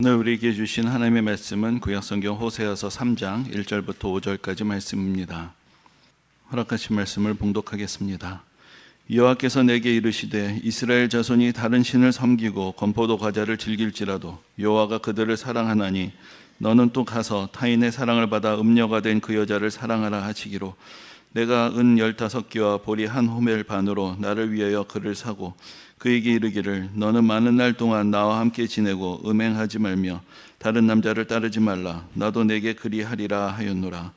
오늘 우리에게 주신 하나님의 말씀은 구약성경 호세아서 3장 1절부터 5절까지 말씀입니다. 허락하신 말씀을 봉독하겠습니다. 여호와께서 내게 이르시되 이스라엘 자손이 다른 신을 섬기고 건포도 과자를 즐길지라도 여호와가 그들을 사랑하나니 너는 또 가서 타인의 사랑을 받아 음녀가 된 그 여자를 사랑하라 하시기로 내가 은 15개와 보리 한 호멜 반으로 나를 위하여 그를 사고 그에게 이르기를 너는 많은 날 동안 나와 함께 지내고 음행하지 말며 다른 남자를 따르지 말라. 나도 내게 그리하리라 하였노라.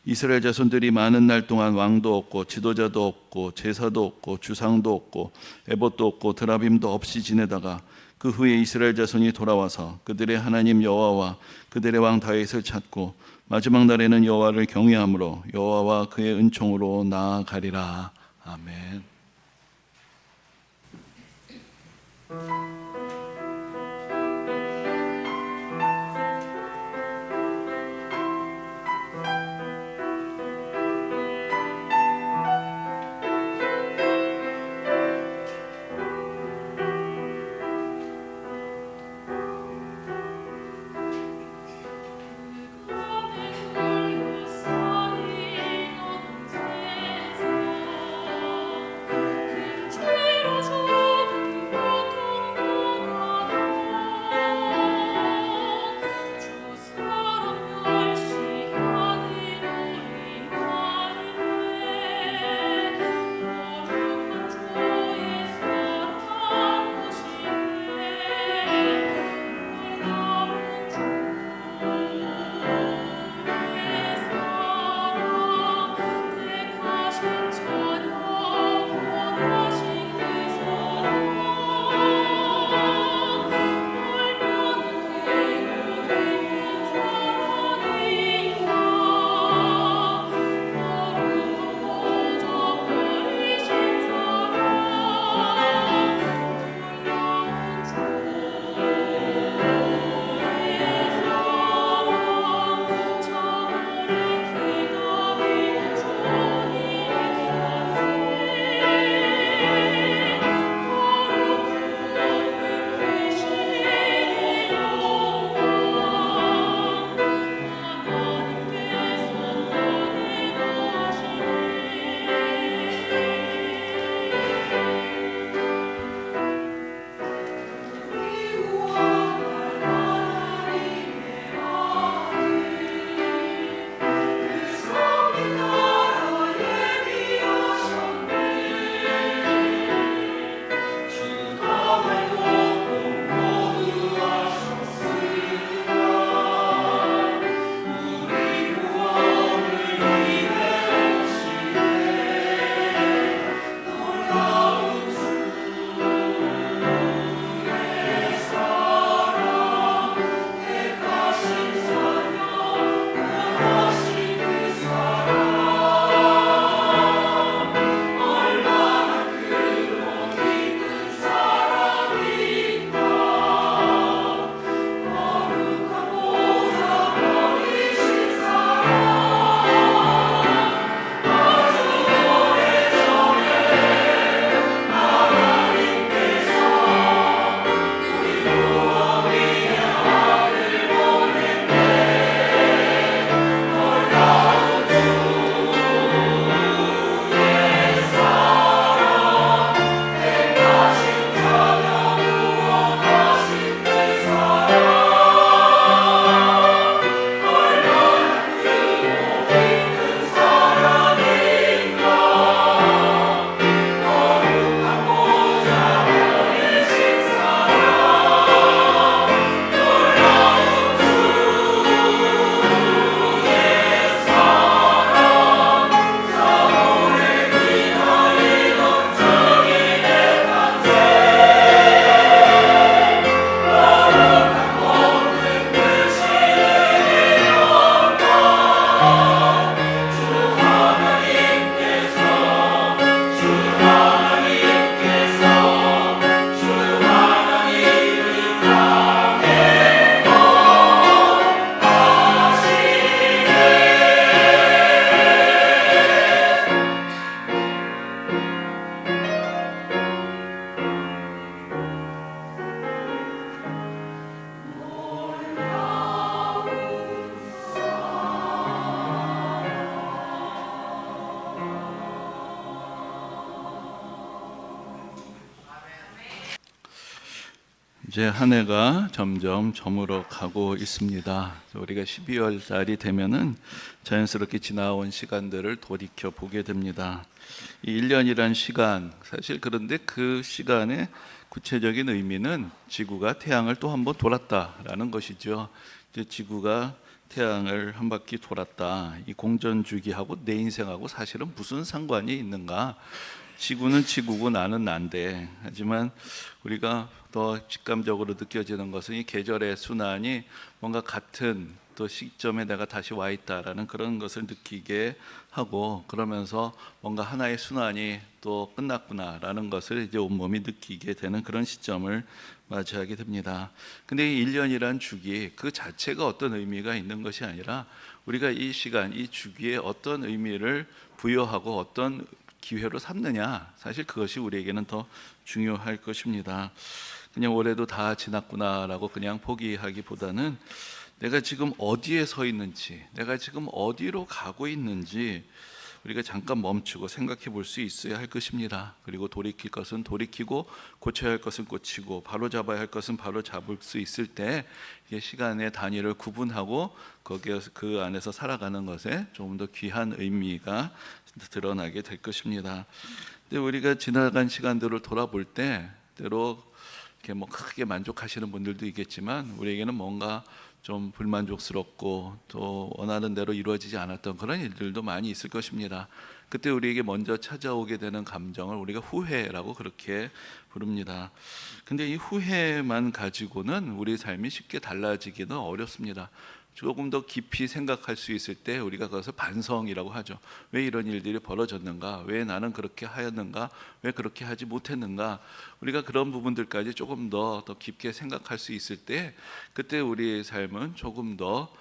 이스라엘 자손들이 많은 날 동안 왕도 없고 지도자도 없고 제사도 없고 주상도 없고 에봇도 없고 드라빔도 없이 지내다가 그 후에 이스라엘 자손이 돌아와서 그들의 하나님 여호와와 그들의 왕 다윗을 찾고 마지막 날에는 여호와를 경외함으로 여호와와 그의 은총으로 나아가리라. 아멘. 이제 한 해가 점점 저물어 가고 있습니다. 우리가 12월 달이 되면은 자연스럽게 지나온 시간들을 돌이켜 보게 됩니다. 이 1년이란 시간, 사실 그런데 그 시간의 구체적인 의미는 지구가 태양을 또 한 번 돌았다라는 것이죠. 이제 지구가 태양을 한 바퀴 돌았다. 이 공전 주기하고 내 인생하고 사실은 무슨 상관이 있는가? 지구는 지구고 나는 난데, 하지만 우리가 더 직감적으로 느껴지는 것은 이 계절의 순환이 뭔가 같은 또 시점에 내가 다시 와 있다라는 그런 것을 느끼게 하고, 그러면서 뭔가 하나의 순환이 또 끝났구나라는 것을 이제 온몸이 느끼게 되는 그런 시점을 맞이하게 됩니다. 근데 이 1년이란 주기 그 자체가 어떤 의미가 있는 것이 아니라 우리가 이 시간, 이 주기에 어떤 의미를 부여하고 어떤 기회로 삼느냐, 사실 그것이 우리에게는 더 중요할 것입니다. 그냥 올해도 다 지났구나라고 그냥 포기하기보다는 내가 지금 어디에 서 있는지, 내가 지금 어디로 가고 있는지 우리가 잠깐 멈추고 생각해 볼 수 있어야 할 것입니다. 그리고 돌이킬 것은 돌이키고, 고쳐야 할 것은 고치고, 바로 잡아야 할 것은 바로 잡을 수 있을 때 시간의 단위를 구분하고 거기에서 그 안에서 살아가는 것에 조금 더 귀한 의미가 드러나게 될 것입니다. 근데 우리가 지나간 시간들을 돌아볼 때 때로 이렇게 뭐 크게 만족하시는 분들도 있겠지만, 우리에게는 뭔가 좀 불만족스럽고 또 원하는 대로 이루어지지 않았던 그런 일들도 많이 있을 것입니다. 그때 우리에게 먼저 찾아오게 되는 감정을 우리가 후회라고 그렇게 부릅니다. 근데 이 후회만 가지고는 우리 삶이 쉽게 달라지기는 어렵습니다. 조금 더 깊이 생각할 수 있을 때 우리가 그것을 반성이라고 하죠. 왜 이런 일들이 벌어졌는가? 왜 나는 그렇게 하였는가? 왜 그렇게 하지 못했는가? 우리가 그런 부분들까지 조금 더 깊게 생각할 수 있을 때, 그때 우리의 삶은 조금 더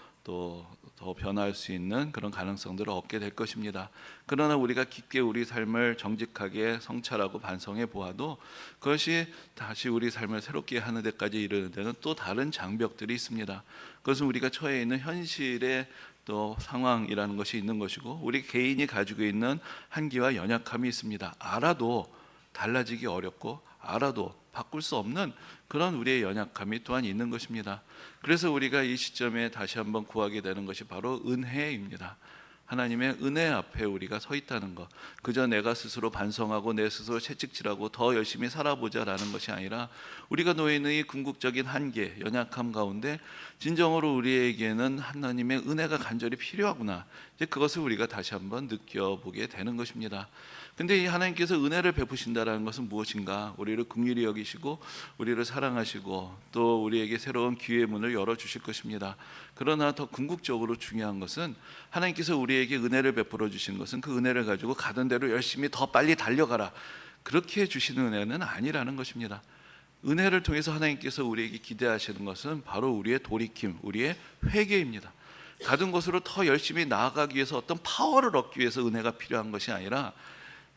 변화할 수 있는 그런 가능성들을 얻게 될 것입니다. 그러나 우리가 깊게 우리 삶을 정직하게 성찰하고 반성해 보아도 그것이 다시 우리 삶을 새롭게 하는 데까지 이르는 데는 또 다른 장벽들이 있습니다. 그것은 우리가 처해 있는 현실의 또 상황이라는 것이 있는 것이고, 우리 개인이 가지고 있는 한계와 연약함이 있습니다. 알아도 달라지기 어렵고 알아도 바꿀 수 없는 그런 우리의 연약함이 또한 있는 것입니다. 그래서 우리가 이 시점에 다시 한번 구하게 되는 것이 바로 은혜입니다. 하나님의 은혜 앞에 우리가 서 있다는 것, 그저 내가 스스로 반성하고 내 스스로 채찍질하고 더 열심히 살아보자라는 것이 아니라, 우리가 놓여 있는 이 궁극적인 한계, 연약함 가운데 진정으로 우리에게는 하나님의 은혜가 간절히 필요하구나, 이제 그것을 우리가 다시 한번 느껴보게 되는 것입니다. 근데 이 하나님께서 은혜를 베푸신다라는 것은 무엇인가? 우리를 긍휼히 여기시고 우리를 사랑하시고 또 우리에게 새로운 기회의 문을 열어주실 것입니다. 그러나 더 궁극적으로 중요한 것은, 하나님께서 우리에게 은혜를 베풀어 주신 것은 그 은혜를 가지고 가던 대로 열심히 더 빨리 달려가라, 그렇게 해주시는 은혜는 아니라는 것입니다. 은혜를 통해서 하나님께서 우리에게 기대하시는 것은 바로 우리의 돌이킴, 우리의 회개입니다. 가던 곳으로 더 열심히 나아가기 위해서 어떤 파워를 얻기 위해서 은혜가 필요한 것이 아니라,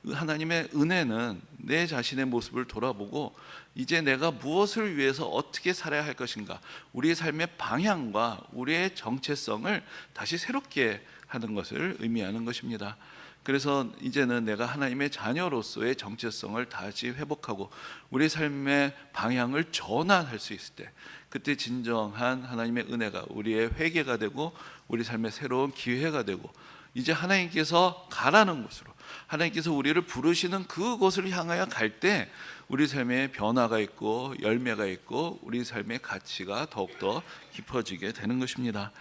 하나님의 은혜는 내 자신의 모습을 돌아보고 이제 내가 무엇을 위해서 어떻게 살아야 할 것인가, 우리의 삶의 방향과 우리의 정체성을 다시 새롭게 하는 것을 의미하는 것입니다. 그래서 이제는 내가 하나님의 자녀로서의 정체성을 다시 회복하고 우리 삶의 방향을 전환할 수 있을 때, 그때 진정한 하나님의 은혜가 우리의 회개가 되고 우리 삶의 새로운 기회가 되고, 이제 하나님께서 가라는 곳으로, 하나님께서 우리를 부르시는 그곳을 향하여 갈 때 우리 삶에 변화가 있고 열매가 있고 우리 삶의 가치가 더욱더 깊어지게 되는 것입니다.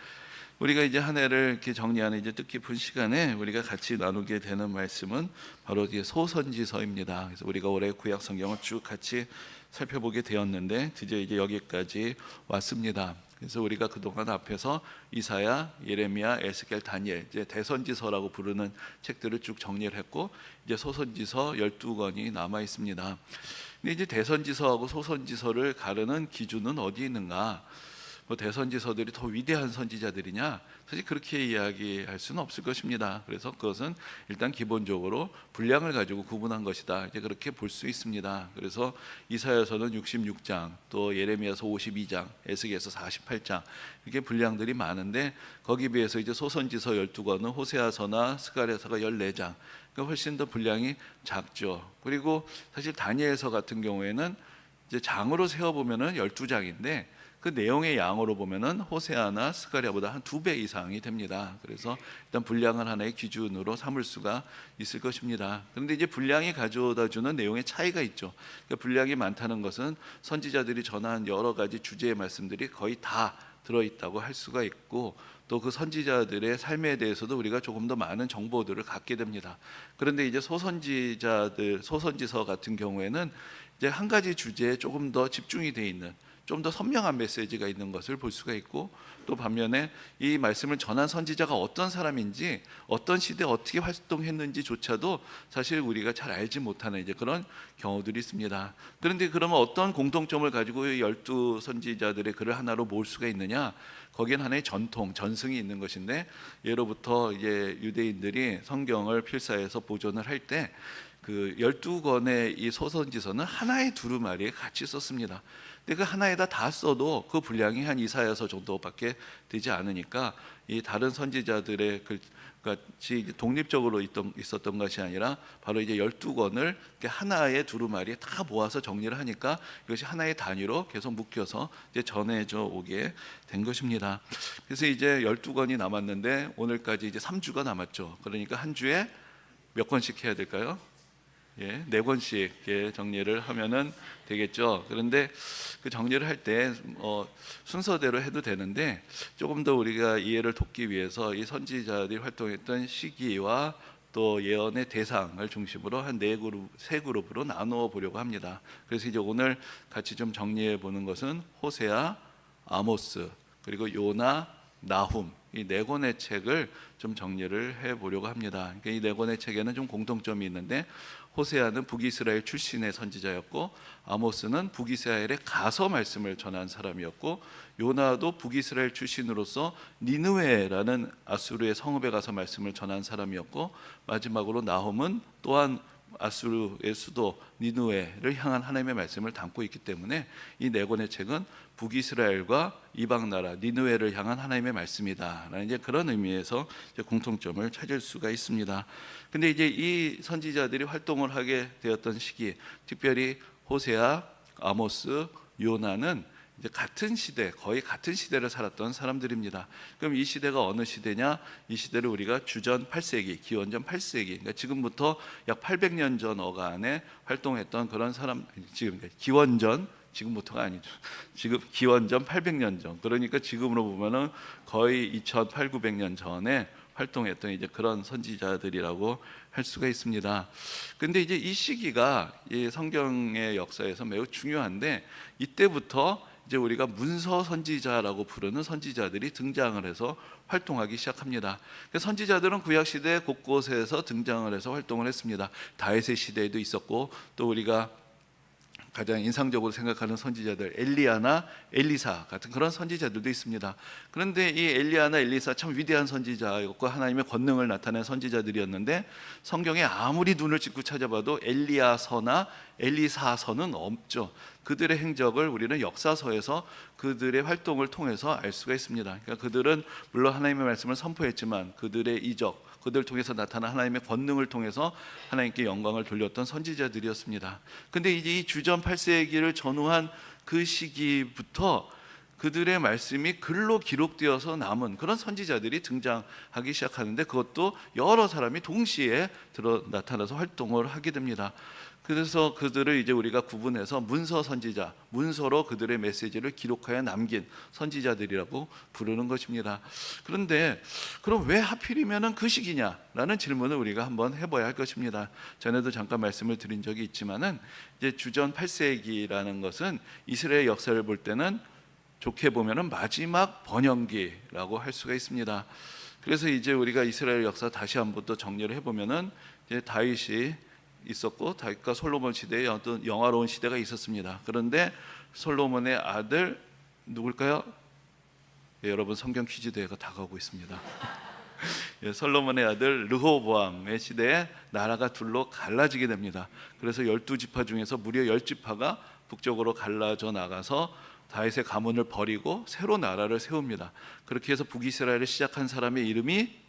우리가 이제 한 해를 이렇게 정리하는 이제 뜻깊은 시간에 우리가 같이 나누게 되는 말씀은 바로 소선지서입니다. 그래서 우리가 올해 구약 성경을 쭉 같이 살펴보게 되었는데 드디어 이제 여기까지 왔습니다. 그래서 우리가 그동안 앞에서 이사야, 예레미야, 에스겔, 다니엘, 이제 대선지서라고 부르는 책들을 쭉 정리를 했고, 이제 소선지서 12권이 남아 있습니다. 근데 이제 대선지서하고 소선지서를 가르는 기준은 어디 있는가? 뭐 대선지서들이 더 위대한 선지자들이냐? 사실 그렇게 이야기할 수는 없을 것입니다. 그래서 그것은 일단 기본적으로 분량을 가지고 구분한 것이다, 이제 그렇게 볼 수 있습니다. 그래서 이사야서는 66장, 또 예레미야서 52장, 에스겔서 48장, 이렇게 분량들이 많은데, 거기에 비해서 이제 소선지서 12권은 호세아서나 스가랴서가 14장, 그러니까 훨씬 더 분량이 작죠. 그리고 사실 다니엘서 같은 경우에는 이제 장으로 세어 보면은 12장인데 그 내용의 양으로 보면은 호세아나 스가랴보다 한 2배 이상이 됩니다. 그래서 일단 분량을 하나의 기준으로 삼을 수가 있을 것입니다. 그런데 이제 분량이 가져다 주는 내용의 차이가 있죠. 그러니까 분량이 많다는 것은 선지자들이 전한 여러 가지 주제의 말씀들이 거의 다 들어있다고 할 수가 있고, 또 그 선지자들의 삶에 대해서도 우리가 조금 더 많은 정보들을 갖게 됩니다. 그런데 이제 소선지서 같은 경우에는 이제 한 가지 주제에 조금 더 집중이 돼 있는, 좀 더 선명한 메시지가 있는 것을 볼 수가 있고, 또 반면에 이 말씀을 전한 선지자가 어떤 사람인지, 어떤 시대에 어떻게 활동했는지조차도 사실 우리가 잘 알지 못하는 이제 그런 경우들이 있습니다. 그런데 그러면 어떤 공통점을 가지고 12 선지자들의 글을 하나로 모을 수가 있느냐? 거기엔 하나의 전통, 전승이 있는 것인데, 예로부터 이제 유대인들이 성경을 필사해서 보존을 할 때 그 12권의 이 소선지서는 하나의 두루마리에 같이 썼습니다. 근데 그 하나에다 다 써도 그 분량이 한 이사야서 정도밖에 되지 않으니까 이 다른 선지자들의 글 같이 독립적으로 있었던 것이 아니라 바로 이제 12권을 하나의 두루마리에 다 모아서 정리를 하니까 이것이 하나의 단위로 계속 묶여서 이제 전해져 오게 된 것입니다. 그래서 이제 12권이 남았는데 오늘까지 이제 3주가 남았죠. 그러니까 한 주에 몇 권씩 해야 될까요? 4권씩 정리를 하면은 되겠죠. 그런데 그 정리를 할 때 순서대로 해도 되는데, 조금 더 우리가 이해를 돕기 위해서 이 선지자들이 활동했던 시기와 또 예언의 대상을 중심으로 한 3그룹으로 나누어 보려고 합니다. 그래서 이제 오늘 같이 좀 정리해 보는 것은 호세아, 아모스, 그리고 요나, 나훔, 이 4권의 책을 좀 정리를 해 보려고 합니다. 그러니까 이 4권의 책에는 좀 공통점이 있는데, 호세아는 북이스라엘 출신의 선지자였고, 아모스는 북이스라엘에 가서 말씀을 전한 사람이었고, 요나도 북이스라엘 출신으로서 니느웨라는 아수르의 성읍에 가서 말씀을 전한 사람이었고, 마지막으로 나훔은 또한 아수르의 수도 니느웨를 향한 하나님의 말씀을 담고 있기 때문에 이 4권의 책은 북이스라엘과 이방 나라 니느웨를 향한 하나님의 말씀이다라는 이제 그런 의미에서 이제 공통점을 찾을 수가 있습니다. 근데 이제 이 선지자들이 활동을 하게 되었던 시기, 특별히 호세아, 아모스, 요나는 이제 같은 시대, 거의 같은 시대를 살았던 사람들입니다. 그럼 이 시대가 어느 시대냐? 이 시대를 우리가 주전 8세기, 기원전 8세기, 그러니까 지금부터 약 800년 전 어간에 활동했던 그런 사람, 지금부터가 아니죠. 지금 기원전 800년 전, 그러니까 지금으로 보면은 거의 2800, 900년 전에 활동했던 이제 그런 선지자들이라고 할 수가 있습니다. 근데 이제 이 시기가 이 성경의 역사에서 매우 중요한데, 이때부터 이제 우리가 문서 선지자라고 부르는 선지자들이 등장을 해서 활동하기 시작합니다. 선지자들은 구약 시대 곳곳에서 등장을 해서 활동을 했습니다. 다윗의 시대에도 있었고, 또 우리가 가장 인상적으로 생각하는 선지자들 엘리야나 엘리사 같은 그런 선지자들도 있습니다. 그런데 이 엘리야나 엘리사 참 위대한 선지자였고 하나님의 권능을 나타낸 선지자들이었는데, 성경에 아무리 눈을 찢고 찾아봐도 엘리야서나 엘리사서는 없죠. 그들의 행적을 우리는 역사서에서 그들의 활동을 통해서 알 수가 있습니다. 그러니까 그들은 물론 하나님의 말씀을 선포했지만 그들의 이적, 그들을 통해서 나타난 하나님의 권능을 통해서 하나님께 영광을 돌렸던 선지자들이었습니다. 근데 이제 이 주전 8세기를 전후한 그 시기부터 그들의 말씀이 글로 기록되어서 남은 그런 선지자들이 등장하기 시작하는데, 그것도 여러 사람이 동시에 나타나서 활동을 하게 됩니다. 그래서 그들을 이제 우리가 구분해서 문서 선지자, 문서로 그들의 메시지를 기록하여 남긴 선지자들이라고 부르는 것입니다. 그런데 그럼 왜 하필이면 그 시기냐라는 질문을 우리가 한번 해봐야 할 것입니다. 전에도 잠깐 말씀을 드린 적이 있지만은 이제 주전 8세기라는 것은 이스라엘 역사를 볼 때는 좋게 보면은 마지막 번영기라고 할 수가 있습니다. 그래서 이제 우리가 이스라엘 역사 다시 한번 또 정리를 해보면은 이제 다윗이 있었고, 다윗과 솔로몬 시대에 어떤 영화로운 시대가 있었습니다. 그런데 솔로몬의 아들 누굴까요? 여러분 성경 퀴즈 대회가 다가오고 있습니다. 솔로몬의 아들 르호보암의 시대에 나라가 둘로 갈라지게 됩니다. 그래서 12지파 중에서 무려 10지파가 북쪽으로 갈라져 나가서 다윗의 가문을 버리고 새로 나라를 세웁니다. 그렇게 해서 북이스라엘을 시작한 사람의 이름이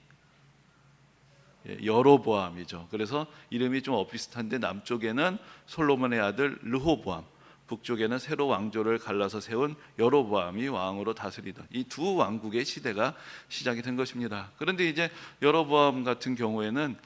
여로보암이죠. 그래서 이름이 좀 엇비슷한데 남쪽에는 솔로몬의 아들 르호보암, 북쪽에는 새로 왕조를 갈라서 세운 여로보암이 왕으로 다스리던 이 두 왕국의 시대가 시작이 된 것입니다. 그런데 이제 여로보암 같은 경우에는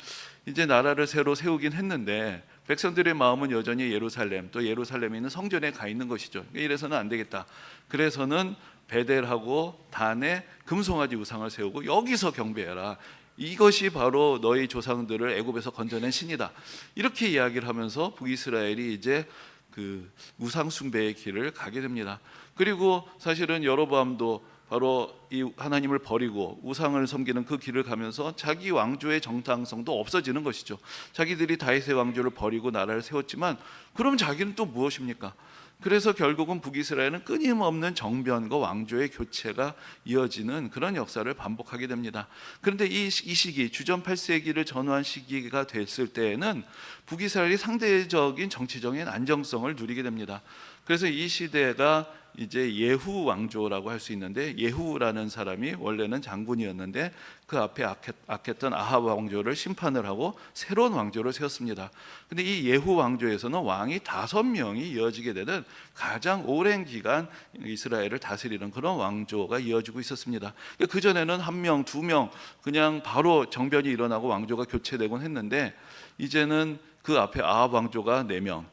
이제 나라를 새로 세우긴 했는데 백성들의 마음은 여전히 예루살렘, 또 예루살렘에 있는 성전에 가 있는 것이죠. 이래서는 안 되겠다. 그래서는 베델하고 단에 금송아지 우상을 세우고 여기서 경배해라. 이것이 바로 너희 조상들을 애굽에서 건져낸 신이다. 이렇게 이야기를 하면서 북이스라엘이 이제 그 우상 숭배의 길을 가게 됩니다. 그리고 사실은 여로보암도 바로 이 하나님을 버리고 우상을 섬기는 그 길을 가면서 자기 왕조의 정당성도 없어지는 것이죠. 자기들이 다윗의 왕조를 버리고 나라를 세웠지만 그럼 자기는 또 무엇입니까? 그래서 결국은 북이스라엘은 끊임없는 정변과 왕조의 교체가 이어지는 그런 역사를 반복하게 됩니다. 그런데 이 시기, 주전 8세기를 전후한 시기가 됐을 때에는 북이스라엘이 상대적인 정치적인 안정성을 누리게 됩니다. 그래서 이 시대가 이제 예후 왕조라고 할 수 있는데, 예후라는 사람이 원래는 장군이었는데 그 앞에 악했던 아합 왕조를 심판을 하고 새로운 왕조를 세웠습니다. 근데 이 예후 왕조에서는 왕이 5명이 이어지게 되는 가장 오랜 기간 이스라엘을 다스리는 그런 왕조가 이어지고 있었습니다. 그 전에는 1명, 2명 그냥 바로 정변이 일어나고 왕조가 교체되곤 했는데, 이제는 그 앞에 아합 왕조가 4명,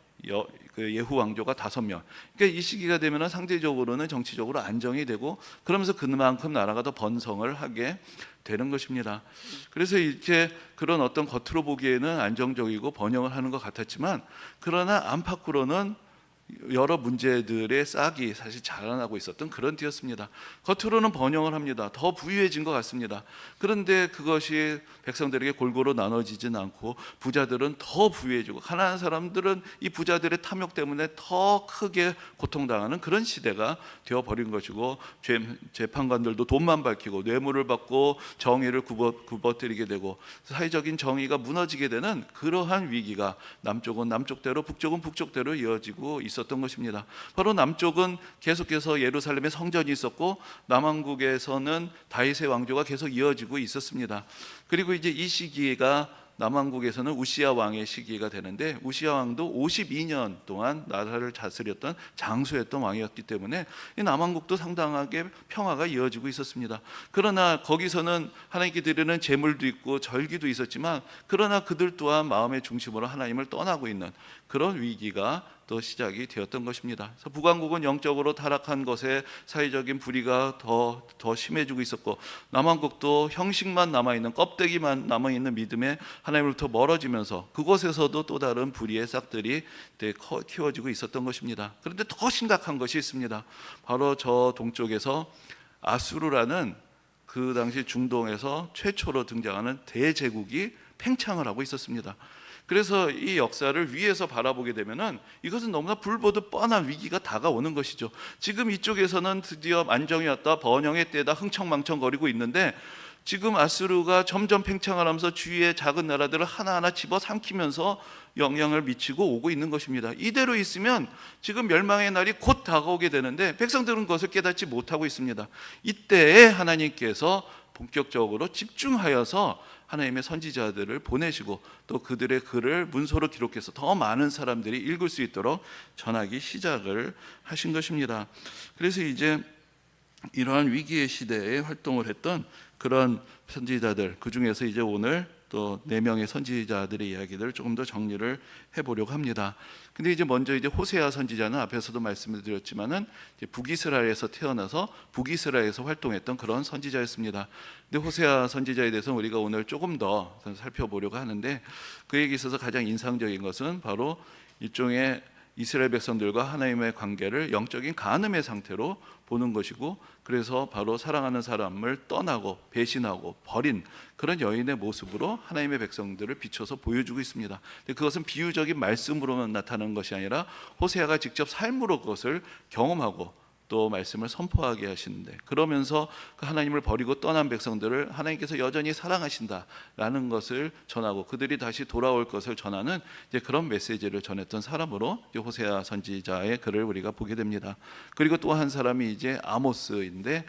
그 예후 왕조가 5명. 그러니까 이 시기가 되면은 상대적으로는 정치적으로 안정이 되고, 그러면서 그만큼 나라가 더 번성을 하게 되는 것입니다. 그래서 이렇게 그런 어떤 겉으로 보기에는 안정적이고 번영을 하는 것 같았지만, 그러나 안팎으로는 여러 문제들의 싹이 사실 자라나고 있었던 그런 때였습니다. 겉으로는 번영을 합니다. 더 부유해진 것 같습니다. 그런데 그것이 백성들에게 골고루 나눠지진 않고, 부자들은 더 부유해지고 가난한 사람들은 이 부자들의 탐욕 때문에 더 크게 고통당하는 그런 시대가 되어버린 것이고, 재판관들도 돈만 밝히고 뇌물을 받고 정의를 굽어뜨리게 되고 사회적인 정의가 무너지게 되는 그러한 위기가 남쪽은 남쪽대로 북쪽은 북쪽대로 이어지고 있었던 것입니다. 바로 남쪽은 계속해서 예루살렘에 성전이 있었고, 남왕국에서는 다윗의 왕조가 계속 이어지고 있었습니다. 그리고 이제 이 시기가 남왕국에서는 우시야 왕의 시기가 되는데, 우시야 왕도 52년 동안 나라를 다스렸던 장수였던 왕이었기 때문에 이 남왕국도 상당하게 평화가 이어지고 있었습니다. 그러나 거기서는 하나님께 드리는 제물도 있고 절기도 있었지만, 그러나 그들 또한 마음의 중심으로 하나님을 떠나고 있는 그런 위기가 또 시작이 되었던 것입니다. 그래서 북왕국은 영적으로 타락한 것에 사회적인 불의가 더 심해지고 있었고, 남왕국도 형식만 남아있는, 껍데기만 남아있는 믿음에 하나님으로부터 멀어지면서 그곳에서도 또 다른 불의의 싹들이 키워지고 있었던 것입니다. 그런데 더 심각한 것이 있습니다. 바로 저 동쪽에서 아수르라는 그 당시 중동에서 최초로 등장하는 대제국이 팽창을 하고 있었습니다. 그래서 이 역사를 위에서 바라보게 되면은 이것은 너무나 불보듯 뻔한 위기가 다가오는 것이죠. 지금 이쪽에서는 드디어 안정이 왔다, 번영의 때다 흥청망청거리고 있는데, 지금 아수르가 점점 팽창을 하면서 주위의 작은 나라들을 하나하나 집어삼키면서 영향을 미치고 오고 있는 것입니다. 이대로 있으면 지금 멸망의 날이 곧 다가오게 되는데 백성들은 그것을 깨닫지 못하고 있습니다. 이때에 하나님께서 본격적으로 집중하여서 하나님의 선지자들을 보내시고, 또 그들의 글을 문서로 기록해서 더 많은 사람들이 읽을 수 있도록 전하기 시작을 하신 것입니다. 그래서 이제 이러한 위기의 시대에 활동을 했던 그런 선지자들, 그 중에서 이제 오늘 또 4명의 선지자들의 이야기들을 조금 더 정리를 해보려고 합니다. 근데 이제 먼저 이제 호세아 선지자는 앞에서도 말씀을 드렸지만은 북이스라엘에서 태어나서 북이스라엘에서 활동했던 그런 선지자였습니다. 근데 호세아 선지자에 대해서는 우리가 오늘 조금 더 살펴보려고 하는데, 그에게 있어서 가장 인상적인 것은 바로 일종의 이스라엘 백성들과 하나님의 관계를 영적인 간음의 상태로 보는 것이고, 그래서 바로 사랑하는 사람을 떠나고 배신하고 버린 그런 여인의 모습으로 하나님의 백성들을 비춰서 보여주고 있습니다. 근데 그것은 비유적인 말씀으로만 나타나는 것이 아니라 호세아가 직접 삶으로 그것을 경험하고 또 말씀을 선포하게 하시는데, 그러면서 그 하나님을 버리고 떠난 백성들을 하나님께서 여전히 사랑하신다라는 것을 전하고 그들이 다시 돌아올 것을 전하는 이제 그런 메시지를 전했던 사람으로 이제 호세아 선지자의 글을 우리가 보게 됩니다. 그리고 또 한 사람이 이제 아모스인데,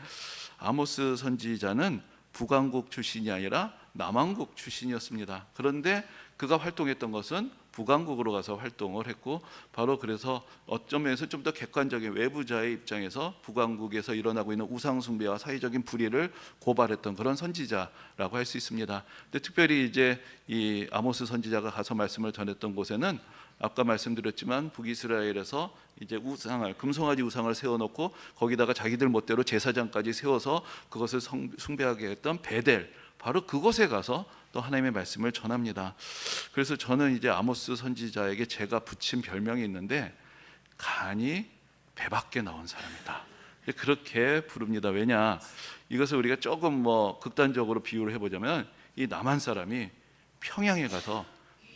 아모스 선지자는 북왕국 출신이 아니라 남왕국 출신이었습니다. 그런데 그가 활동했던 것은 북왕국으로 가서 활동을 했고, 바로 그래서 어떤 면에서 좀 더 객관적인 외부자의 입장에서 북왕국에서 일어나고 있는 우상 숭배와 사회적인 불의를 고발했던 그런 선지자라고 할 수 있습니다. 근데 특별히 이제 이 아모스 선지자가 가서 말씀을 전했던 곳에는 아까 말씀드렸지만 북이스라엘에서 이제 우상을, 금송아지 우상을 세워놓고 거기다가 자기들 멋대로 제사장까지 세워서 그것을 숭배하게 했던 베델, 바로 그곳에 가서 또 하나님의 말씀을 전합니다. 그래서 저는 이제 아모스 선지자에게 제가 붙인 별명이 있는데, 간이 배 밖에 나온 사람이다, 그렇게 부릅니다. 왜냐, 이것을 우리가 조금 극단적으로 비유를 해보자면, 이 남한 사람이 평양에 가서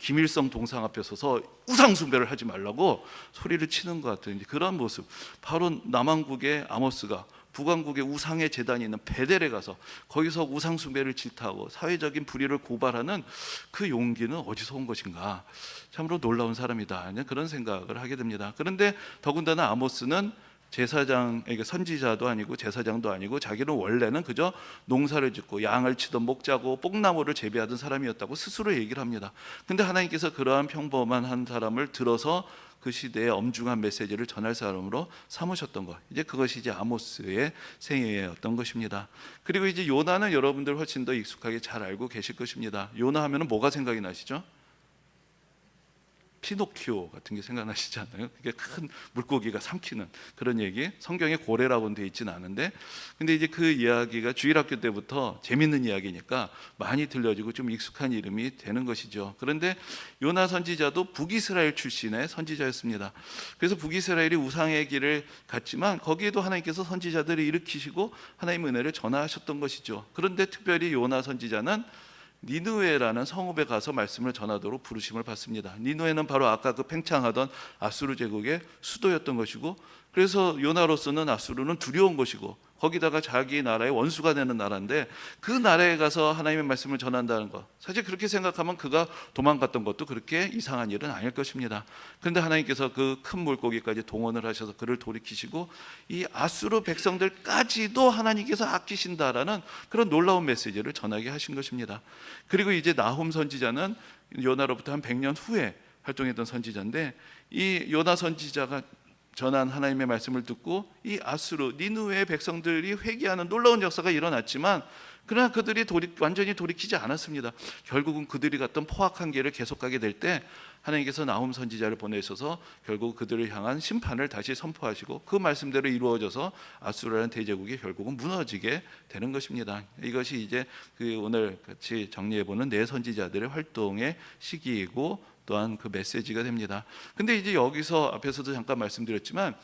김일성 동상 앞에 서서 우상 숭배를 하지 말라고 소리를 치는 것 같은 그런 모습, 바로 남한국의 아모스가 북왕국의 우상의 제단이 있는 베델에 가서 거기서 우상 숭배를 질타하고 사회적인 불의를 고발하는 그 용기는 어디서 온 것인가, 참으로 놀라운 사람이다, 그런 생각을 하게 됩니다. 그런데 더군다나 아모스는 제사장에게, 선지자도 아니고 제사장도 아니고, 자기는 원래는 그저 농사를 짓고 양을 치던 목자고 뽕나무를 재배하던 사람이었다고 스스로 얘기를 합니다. 근데 하나님께서 그러한 평범한 한 사람을 들어서 그 시대에 엄중한 메시지를 전할 사람으로 삼으셨던 것, 이제 그것이 이제 아모스의 생애였던 것입니다. 그리고 이제 요나는 여러분들 훨씬 더 익숙하게 잘 알고 계실 것입니다. 요나 하면은 뭐가 생각이 나시죠? 피노키오 같은 게 생각나시지 않나요? 그게 큰 물고기가 삼키는 그런 얘기, 성경에 고래라고는 되어 있지는 않은데, 근데 이제 그 이야기가 주일학교 때부터 재밌는 이야기니까 많이 들려지고 좀 익숙한 이름이 되는 것이죠. 그런데 요나 선지자도 북이스라엘 출신의 선지자였습니다. 그래서 북이스라엘이 우상의 길을 갔지만 거기에도 하나님께서 선지자들을 일으키시고 하나님의 은혜를 전하셨던 것이죠. 그런데 특별히 요나 선지자는 니느웨라는 성읍에 가서 말씀을 전하도록 부르심을 받습니다. 니느웨는 바로 아까 그 팽창하던 아수르 제국의 수도였던 것이고, 그래서 요나로서는 아수르는 두려운 것이고, 거기다가 자기 나라의 원수가 되는 나라인데 그 나라에 가서 하나님의 말씀을 전한다는 것, 사실 그렇게 생각하면 그가 도망갔던 것도 그렇게 이상한 일은 아닐 것입니다. 그런데 하나님께서 그 큰 물고기까지 동원을 하셔서 그를 돌이키시고 이 아수르 백성들까지도 하나님께서 아끼신다라는 그런 놀라운 메시지를 전하게 하신 것입니다. 그리고 이제 나훔 선지자는 요나로부터 한 100년 후에 활동했던 선지자인데, 이 요나 선지자가 전한 하나님의 말씀을 듣고 이 아수르, 니느웨의 백성들이 회개하는 놀라운 역사가 일어났지만, 그러나 그들이 완전히 돌이키지 않았습니다. 결국은 그들이 갔던 포악한 길을 계속 가게 될 때 하나님께서 나훔 선지자를 보내셔서 결국 그들을 향한 심판을 다시 선포하시고 그 말씀대로 이루어져서 아수르라는 대제국이 결국은 무너지게 되는 것입니다. 이것이 이제 그 오늘 같이 정리해보는 네 선지자들의 활동의 시기이고 또한 그 메시지가 됩니다. 근데 이제 여기서 앞에서도 잠깐 말씀드렸지만,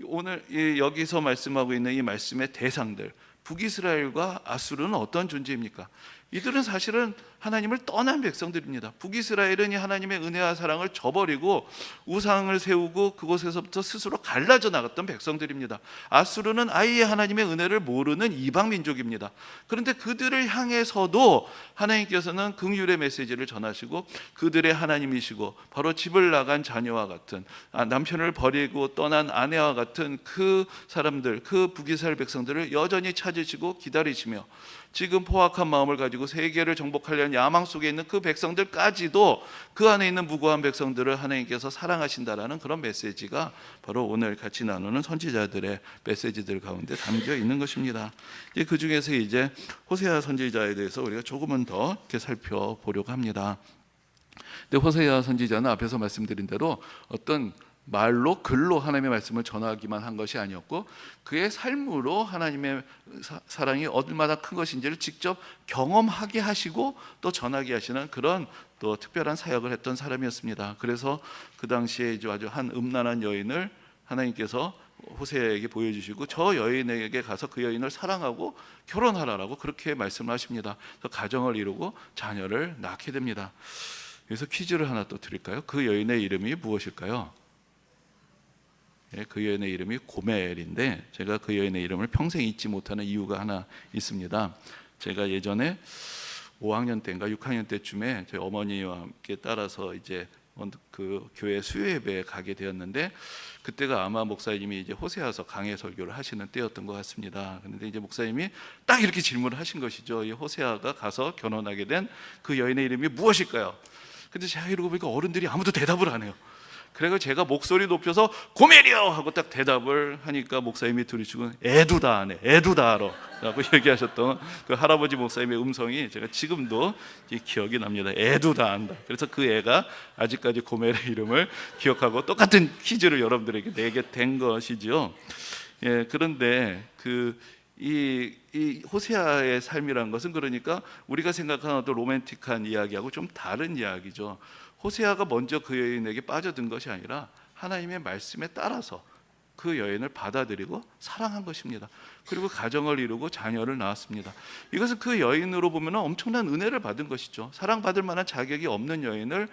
오늘 여기서 말씀하고 있는 이 말씀의 대상들, 북이스라엘과 아수르는 어떤 존재입니까? 이들은 사실은 하나님을 떠난 백성들입니다. 북이스라엘은 이 하나님의 은혜와 사랑을 저버리고 우상을 세우고 그곳에서부터 스스로 갈라져 나갔던 백성들입니다. 아수르는 아예 하나님의 은혜를 모르는 이방 민족입니다. 그런데 그들을 향해서도 하나님께서는 긍휼의 메시지를 전하시고 그들의 하나님이시고 바로 집을 나간 자녀와 같은, 남편을 버리고 떠난 아내와 같은 그 사람들, 그 북이스라엘 백성들을 여전히 찾으시고 기다리시며, 지금 포악한 마음을 가지고 세계를 정복하려는 야망 속에 있는 그 백성들까지도 그 안에 있는 무고한 백성들을 하나님께서 사랑하신다라는 그런 메시지가 바로 오늘 같이 나누는 선지자들의 메시지들 가운데 담겨 있는 것입니다. 그 중에서 이제 호세아 선지자에 대해서 우리가 조금은 더 이렇게 살펴보려고 합니다. 근데 호세아 선지자는 앞에서 말씀드린 대로 어떤 말로 글로 하나님의 말씀을 전하기만 한 것이 아니었고, 그의 삶으로 하나님의 사랑이 얼마나 큰 것인지를 직접 경험하게 하시고 또 전하게 하시는 그런 또 특별한 사역을 했던 사람이었습니다. 그래서 그 당시에 이제 아주 한 음란한 여인을 하나님께서 호세아에게 보여주시고 저 여인에게 가서 그 여인을 사랑하고 결혼하라라고 그렇게 말씀을 하십니다. 그래서 가정을 이루고 자녀를 낳게 됩니다. 그래서 퀴즈를 하나 또 드릴까요? 그 여인의 이름이 무엇일까요? 그 여인의 이름이 고멜인데, 제가 그 여인의 이름을 평생 잊지 못하는 이유가 하나 있습니다. 제가 예전에 5학년 때인가 6학년 때쯤에 저희 어머니와 함께 따라서 이제 그 교회 수요 예배에 가게 되었는데, 그때가 아마 목사님이 이제 호세아서 강해 설교를 하시는 때였던 것 같습니다. 그런데 이제 목사님이 딱 이렇게 질문을 하신 것이죠. 이 호세아가 가서 결혼하게 된 그 여인의 이름이 무엇일까요? 근데 제가 이러고 보니까 어른들이 아무도 대답을 안 해요. 그래서 제가 목소리 높여서 고멜이요 하고 딱 대답을 하니까 목사님이 들으시고 애두다 안 해, 애두다 알아 라고 얘기하셨던 그 할아버지 목사님의 음성이 제가 지금도 기억이 납니다. 애두다 안다. 그래서 그 애가 아직까지 고멜의 이름을 기억하고 똑같은 퀴즈를 여러분들에게 내게 된 것이죠. 예, 그런데 이 호세아의 삶이라는 것은 그러니까 우리가 생각하는 어떤 로맨틱한 이야기하고 좀 다른 이야기죠. 호세아가 먼저 그 여인에게 빠져든 것이 아니라 하나님의 말씀에 따라서 그 여인을 받아들이고 사랑한 것입니다. 그리고 가정을 이루고 자녀를 낳았습니다. 이것은 그 여인으로 보면 엄청난 은혜를 받은 것이죠. 사랑받을 만한 자격이 없는 여인을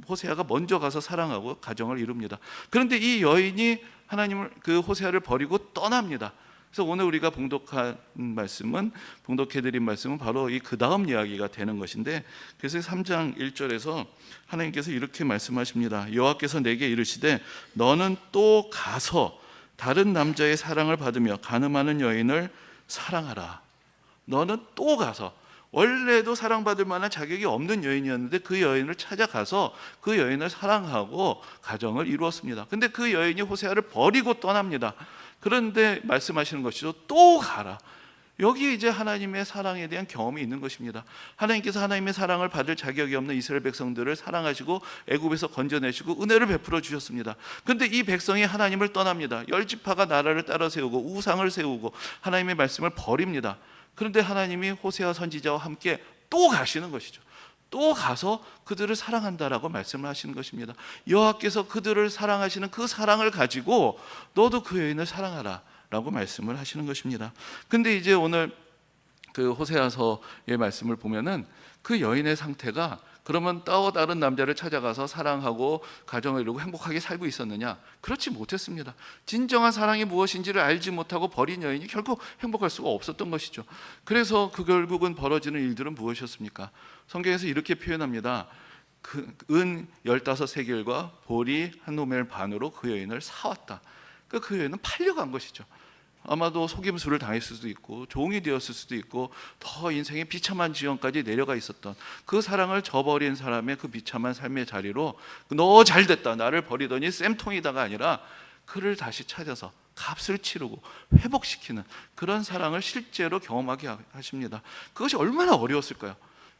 호세아가 먼저 가서 사랑하고 가정을 이룹니다. 그런데 이 여인이 하나님을 그 호세아를 버리고 떠납니다. 그래서 오늘 우리가 봉독해드린 말씀은 바로 이 그 다음 이야기가 되는 것인데, 그래서 3장 1절에서 하나님께서 이렇게 말씀하십니다. 여호와께서 내게 이르시되 너는 또 가서 다른 남자의 사랑을 받으며 간음하는 여인을 사랑하라. 너는 또 가서, 원래도 사랑받을 만한 자격이 없는 여인이었는데 그 여인을 찾아가서 그 여인을 사랑하고 가정을 이루었습니다. 근데 그 여인이 호세아를 버리고 떠납니다. 그런데 말씀하시는 것이죠. 또 가라. 여기 이제 하나님의 사랑에 대한 경험이 있는 것입니다. 하나님께서 하나님의 사랑을 받을 자격이 없는 이스라엘 백성들을 사랑하시고 애굽에서 건져내시고 은혜를 베풀어 주셨습니다. 그런데 이 백성이 하나님을 떠납니다. 열 지파가 나라를 따라 세우고 우상을 세우고 하나님의 말씀을 버립니다. 그런데 하나님이 호세아 선지자와 함께 또 가시는 것이죠. 또 가서 그들을 사랑한다라고 말씀을 하시는 것입니다. 여호와께서 그들을 사랑하시는 그 사랑을 가지고 너도 그 여인을 사랑하라 라고 말씀을 하시는 것입니다. 근데 이제 오늘 그 호세아서의 말씀을 보면은 그 여인의 상태가 그러면 또 다른 남자를 찾아가서 사랑하고 가정을 이루고 행복하게 살고 있었느냐? 그렇지 못했습니다. 진정한 사랑이 무엇인지를 알지 못하고 버린 여인이 결국 행복할 수가 없었던 것이죠. 그래서 그 결국은 벌어지는 일들은 무엇이었습니까? 성경에서 이렇게 표현합니다. 은 15세겔과 보리 한 호멜 반으로 그 여인을 사왔다. 그 여인은 팔려간 것이죠. 아마도 속임수를 당했을 수도 있고 종이 되었을 수도 있고 더 인생의 비참한 지경까지 내려가 있었던 그 사랑을 저버린 사람의 그 비참한 삶의 자리로 너 잘됐다 나를 버리더니 쌤통이다가 아니라 그를 다시 찾아서 값을 치르고 회복시키는 그런 사랑을 실제로 경험하게 하십니다. 그것이 얼마나 어려웠을까요?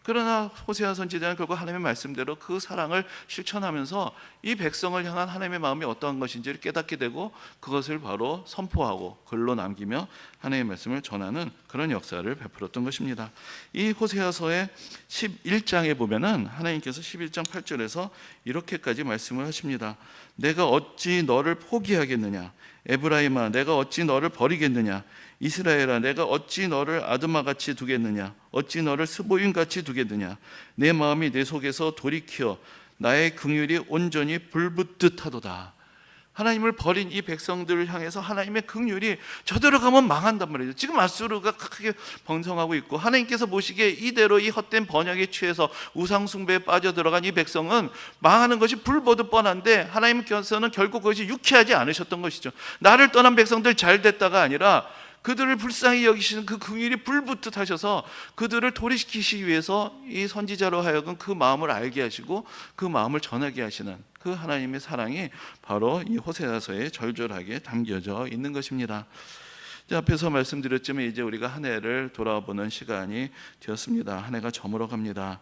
그러나 호세아 선지자는 결국 하나님의 말씀대로 그 사랑을 실천하면서 이 백성을 향한 하나님의 마음이 어떠한 것인지를 깨닫게 되고 그것을 바로 선포하고 글로 남기며 하나님의 말씀을 전하는 그런 역사를 베풀었던 것입니다. 이 호세아서의 11장에 보면은 하나님께서 11장 8절에서 이렇게까지 말씀을 하십니다. 내가 어찌 너를 포기하겠느냐? 에브라임아 내가 어찌 너를 버리겠느냐? 이스라엘아 내가 어찌 너를 아드마같이 두겠느냐? 어찌 너를 스보임같이 두겠느냐? 내 마음이 내 속에서 돌이켜 나의 긍휼이 온전히 불붙듯 하도다. 하나님을 버린 이 백성들을 향해서 하나님의 긍휼이 저대로 가면 망한단 말이죠. 지금 아수르가 크게 번성하고 있고 하나님께서 보시기에 이대로 이 헛된 번역에 취해서 우상숭배에 빠져들어간 이 백성은 망하는 것이 불보듯 뻔한데 하나님께서는 결국 그것이 유쾌하지 않으셨던 것이죠. 나를 떠난 백성들 잘 됐다가 아니라 그들을 불쌍히 여기시는 그 긍휼이 불붙듯 하셔서 그들을 도리시키시기 위해서 이 선지자로 하여금 그 마음을 알게 하시고 그 마음을 전하게 하시는 그 하나님의 사랑이 바로 이 호세아서에 절절하게 담겨져 있는 것입니다. 앞에서 말씀드렸지만 이제 우리가 한 해를 돌아보는 시간이 되었습니다. 한 해가 저물어 갑니다.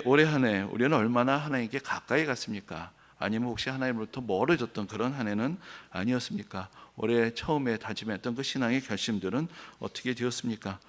올해 한 해 우리는 얼마나 하나님께 가까이 갔습니까? 아니면 혹시 하나님으로부터 멀어졌던 그런 한 해는 아니었습니까? 올해 처음에 다짐했던 그 신앙의 결심들은 어떻게 되었습니까?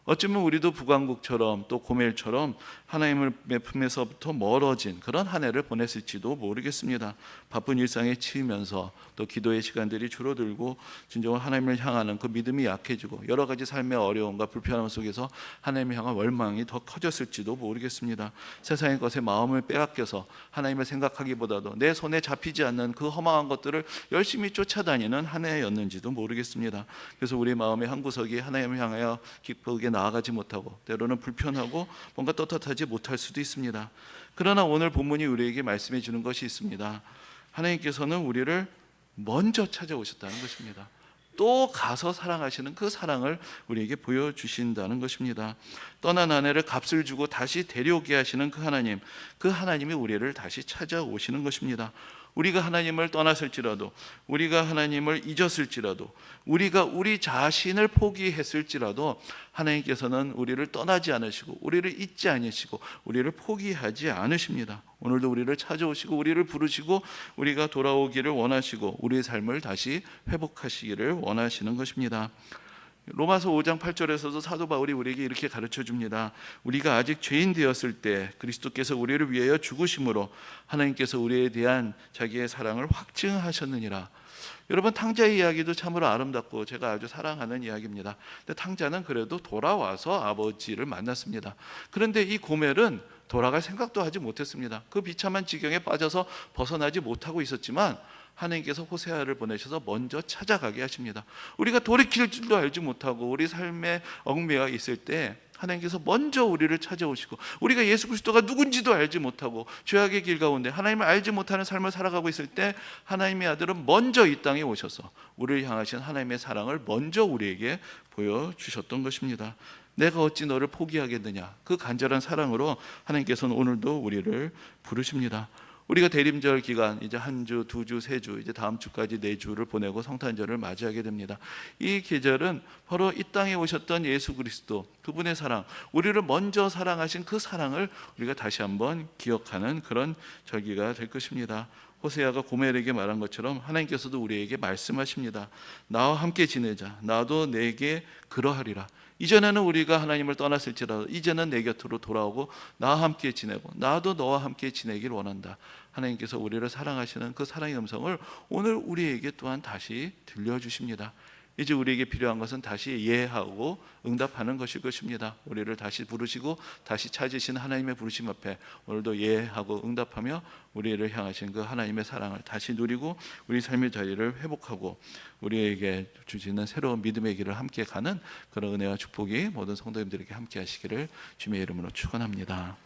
어쩌면 우리도 북왕국처럼 또 고멜처럼 하나님의 품에서부터 멀어진 그런 한 해를 보냈을지도 모르겠습니다. 바쁜 일상에 치이면서 또 기도의 시간들이 줄어들고 진정한 하나님을 향하는 그 믿음이 약해지고 여러 가지 삶의 어려움과 불편함 속에서 하나님을 향한 원망이 더 커졌을지도 모르겠습니다. 세상의 것에 마음을 빼앗겨서 하나님을 생각하기보다도 내 손에 잡히지 않는 그 허망한 것들을 열심히 쫓아다니는 한 해였는지도 모르겠습니다. 그래서 우리 마음의 한 구석이 하나님을 향하여 기쁘게 나아가지 못하고 때로는 불편하고 뭔가 떳떳하지 못할 수도 있습니다. 그러나 오늘 본문이 우리에게 말씀해 주는 것이 있습니다. 하나님께서는 우리를 먼저 찾아오셨다는 것입니다. 또 가서 사랑하시는 그 사랑을 우리에게 보여주신다는 것입니다. 떠난 아내를 값을 주고 다시 데려오게 하시는 그 하나님, 그 하나님이 우리를 다시 찾아오시는 것입니다. 우리가 하나님을 떠났을지라도, 우리가 하나님을 잊었을지라도, 우리가 우리 자신을 포기했을지라도 하나님께서는 우리를 떠나지 않으시고 우리를 잊지 않으시고 우리를 포기하지 않으십니다. 오늘도 우리를 찾아오시고 우리를 부르시고 우리가 돌아오기를 원하시고 우리의 삶을 다시 회복하시기를 원하시는 것입니다. 로마서 5장 8절에서도 사도 바울이 우리에게 이렇게 가르쳐 줍니다. 우리가 아직 죄인 되었을 때 그리스도께서 우리를 위하여 죽으심으로 하나님께서 우리에 대한 자기의 사랑을 확증하셨느니라. 여러분, 탕자의 이야기도 참으로 아름답고 제가 아주 사랑하는 이야기입니다. 근데 탕자는 그래도 돌아와서 아버지를 만났습니다. 그런데 이 고멜은 돌아갈 생각도 하지 못했습니다. 그 비참한 지경에 빠져서 벗어나지 못하고 있었지만 하나님께서 호세아를 보내셔서 먼저 찾아가게 하십니다. 우리가 돌이킬 줄도 알지 못하고 우리 삶에 얽매여 있을 때 하나님께서 먼저 우리를 찾아오시고, 우리가 예수 그리스도가 누군지도 알지 못하고 죄악의 길 가운데 하나님을 알지 못하는 삶을 살아가고 있을 때 하나님의 아들은 먼저 이 땅에 오셔서 우리를 향하신 하나님의 사랑을 먼저 우리에게 보여주셨던 것입니다. 내가 어찌 너를 포기하겠느냐, 그 간절한 사랑으로 하나님께서는 오늘도 우리를 부르십니다. 우리가 대림절 기간 이제 한 주, 두 주, 세 주, 이제 다음 주까지 네 주를 보내고 성탄절을 맞이하게 됩니다. 이 계절은 바로 이 땅에 오셨던 예수 그리스도, 그분의 사랑, 우리를 먼저 사랑하신 그 사랑을 우리가 다시 한번 기억하는 그런 절기가 될 것입니다. 호세아가 고멜에게 말한 것처럼 하나님께서도 우리에게 말씀하십니다. 나와 함께 지내자. 나도 내게 그러하리라. 이전에는 우리가 하나님을 떠났을지라도 이제는 내 곁으로 돌아오고 나와 함께 지내고 나도 너와 함께 지내길 원한다. 하나님께서 우리를 사랑하시는 그 사랑의 음성을 오늘 우리에게 또한 다시 들려주십니다. 이제 우리에게 필요한 것은 다시 이해하고 응답하는 것일 것입니다. 우리를 다시 부르시고 다시 찾으신 하나님의 부르심 앞에 오늘도 이해하고 응답하며 우리를 향하신 그 하나님의 사랑을 다시 누리고 우리 삶의 자리를 회복하고 우리에게 주시는 새로운 믿음의 길을 함께 가는 그런 은혜와 축복이 모든 성도님들에게 함께 하시기를 주님의 이름으로 축원합니다.